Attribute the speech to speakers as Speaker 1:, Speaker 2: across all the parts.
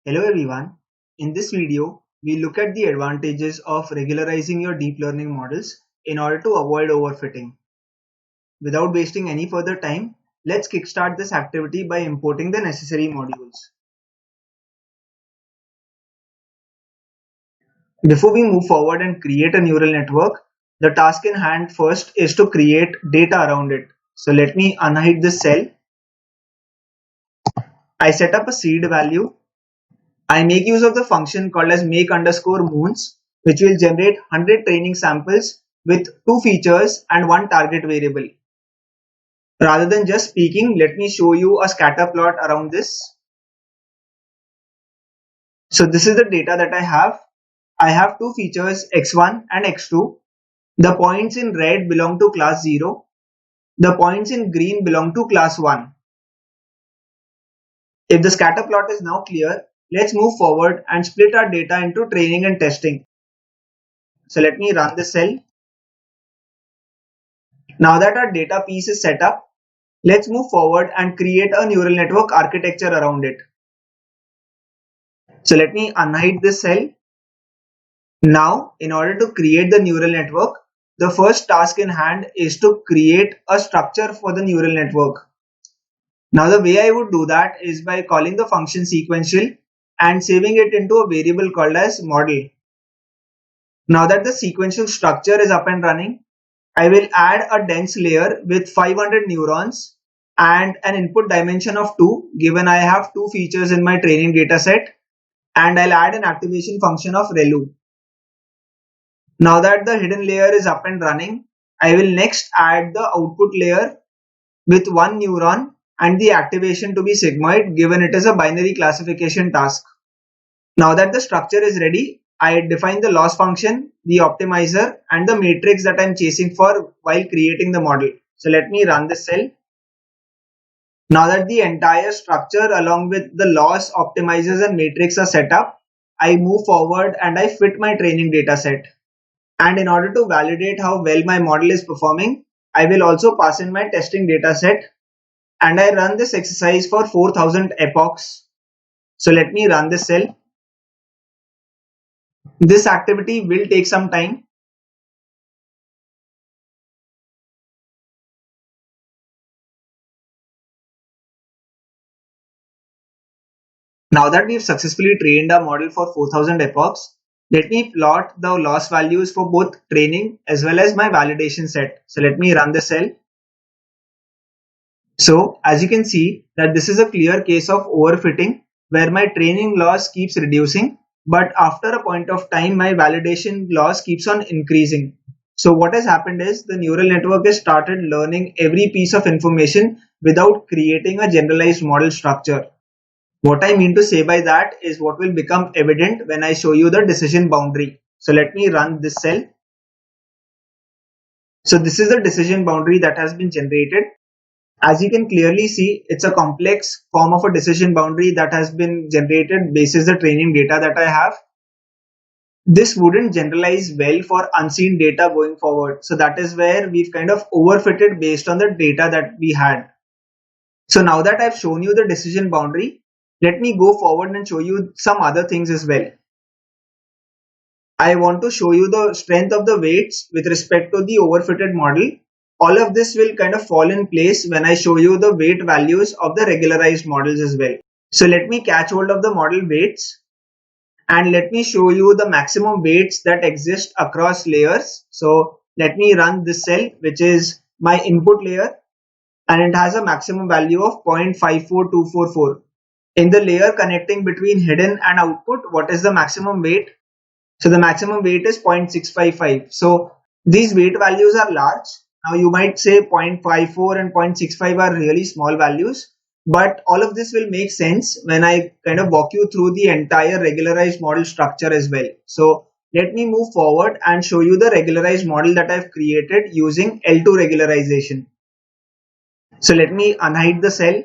Speaker 1: Hello everyone. In this video, we look at the advantages of regularizing your deep learning models in order to avoid overfitting. Without wasting any further time, let's kickstart this activity by importing the necessary modules. Before we move forward and create a neural network, the task in hand first is to create data around it. So let me unhide this cell. I set up a seed value. I make use of the function called as make_moons, which will generate 100 training samples with two features and one target variable. Rather than just speaking, let me show you a scatter plot around this. So this is the data that I have. I have two features x1 and x2. The points in red belong to class 0. The points in green belong to class 1. If the scatter plot is now clear, let's move forward and split our data into training and testing. So let me run this cell. Now that our data piece is set up, let's move forward and create a neural network architecture around it. So let me unhide this cell. Now, in order to create the neural network, the first task in hand is to create a structure for the neural network. Now, the way I would do that is by calling the function sequential and saving it into a variable called as model. Now that the sequential structure is up and running, I will add a dense layer with 500 neurons and an input dimension of 2, given I have two features in my training dataset, and I'll add an activation function of ReLU. Now that the hidden layer is up and running, I will next add the output layer with one neuron and the activation to be sigmoid, given it is a binary classification task. Now that the structure is ready, I define the loss function, the optimizer, and the matrix that I'm chasing for while creating the model. So let me run this cell. Now that the entire structure along with the loss, optimizers, and matrix are set up, I move forward and I fit my training data set. And in order to validate how well my model is performing, I will also pass in my testing data set, and I run this exercise for 4000 epochs. So let me run this cell. This activity will take some time. Now that we've successfully trained our model for 4000 epochs, let me plot the loss values for both training as well as my validation set. So let me run the cell. So as you can see that this is a clear case of overfitting where my training loss keeps reducing, but after a point of time my validation loss keeps on increasing. So what has happened is the neural network has started learning every piece of information without creating a generalized model structure. What I mean to say by that is what will become evident when I show you the decision boundary. So let me run this cell. So this is the decision boundary that has been generated. As you can clearly see, it's a complex form of a decision boundary that has been generated basis the training data that I have. This wouldn't generalize well for unseen data going forward. So that is where we've kind of overfitted based on the data that we had. So now that I've shown you the decision boundary, let me go forward and show you some other things as well. I want to show you the strength of the weights with respect to the overfitted model. All of this will kind of fall in place when I show you the weight values of the regularized models as well. So let me catch hold of the model weights and let me show you the maximum weights that exist across layers. So let me run this cell, which is my input layer, and it has a maximum value of 0.54244. In the layer connecting between hidden and output, what is the maximum weight? So the maximum weight is 0.655. So these weight values are large. Now you might say 0.54 and 0.65 are really small values, but all of this will make sense when I kind of walk you through the entire regularized model structure as well. So let me move forward and show you the regularized model that I've created using L2 regularization. So let me unhide the cell.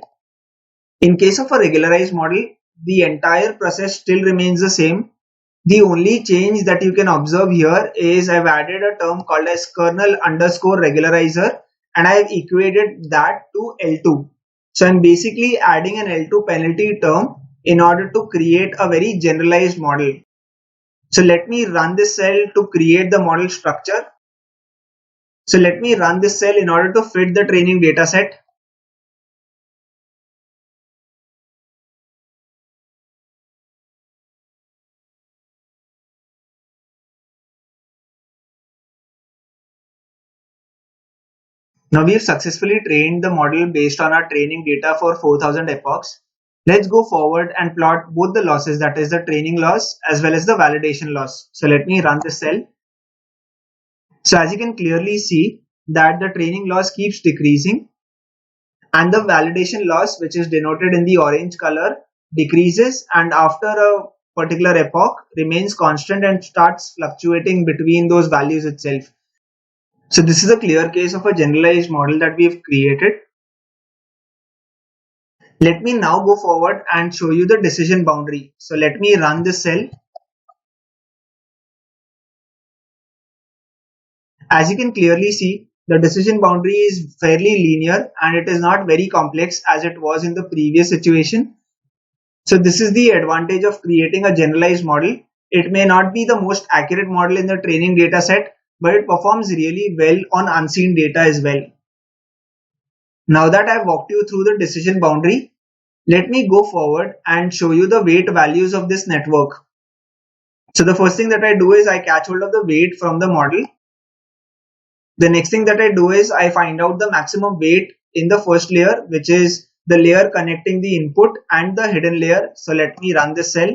Speaker 1: In case of a regularized model, the entire process still remains the same. The only change that you can observe here is I've added a term called as kernel_regularizer, and I've equated that to L2. So I'm basically adding an L2 penalty term in order to create a very generalized model. So let me run this cell to create the model structure. So let me run this cell in order to fit the training data set. Now we've successfully trained the model based on our training data for 4000 epochs. Let's go forward and plot both the losses, that is the training loss as well as the validation loss. So let me run this cell. So as you can clearly see that the training loss keeps decreasing and the validation loss, which is denoted in the orange color, decreases and after a particular epoch remains constant and starts fluctuating between those values itself. So this is a clear case of a generalized model that we've created. Let me now go forward and show you the decision boundary. So let me run this cell. As you can clearly see, the decision boundary is fairly linear and it is not very complex as it was in the previous situation. So this is the advantage of creating a generalized model. It may not be the most accurate model in the training data set, but it performs really well on unseen data as well. Now that I've walked you through the decision boundary, let me go forward and show you the weight values of this network. So the first thing that I do is I catch hold of the weight from the model. The next thing that I do is I find out the maximum weight in the first layer, which is the layer connecting the input and the hidden layer. So let me run this cell.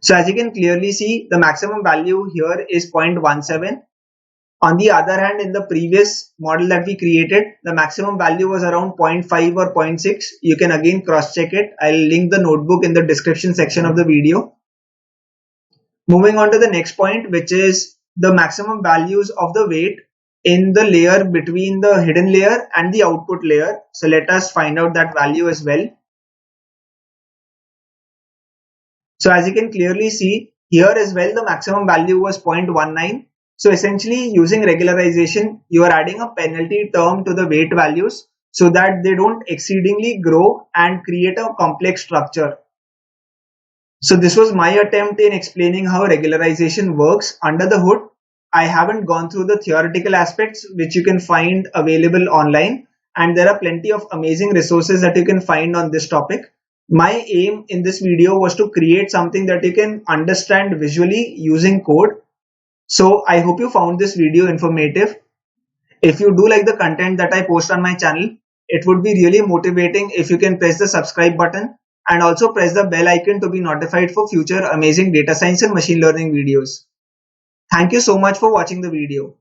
Speaker 1: So as you can clearly see, the maximum value here is 0.17. On the other hand, in the previous model that we created, the maximum value was around 0.5 or 0.6. You can again cross check it. I'll link the notebook in the description section of the video. Moving on to the next point, which is the maximum values of the weight in the layer between the hidden layer and the output layer. So let us find out that value as well. So as you can clearly see here as well, the maximum value was 0.19. So essentially using regularization, you are adding a penalty term to the weight values so that they don't exceedingly grow and create a complex structure. So this was my attempt in explaining how regularization works under the hood. I haven't gone through the theoretical aspects which you can find available online, and there are plenty of amazing resources that you can find on this topic. My aim in this video was to create something that you can understand visually using code. So I hope you found this video informative. If you do like the content that I post on my channel, it would be really motivating if you can press the subscribe button and also press the bell icon to be notified for future amazing data science and machine learning videos. Thank you so much for watching the video.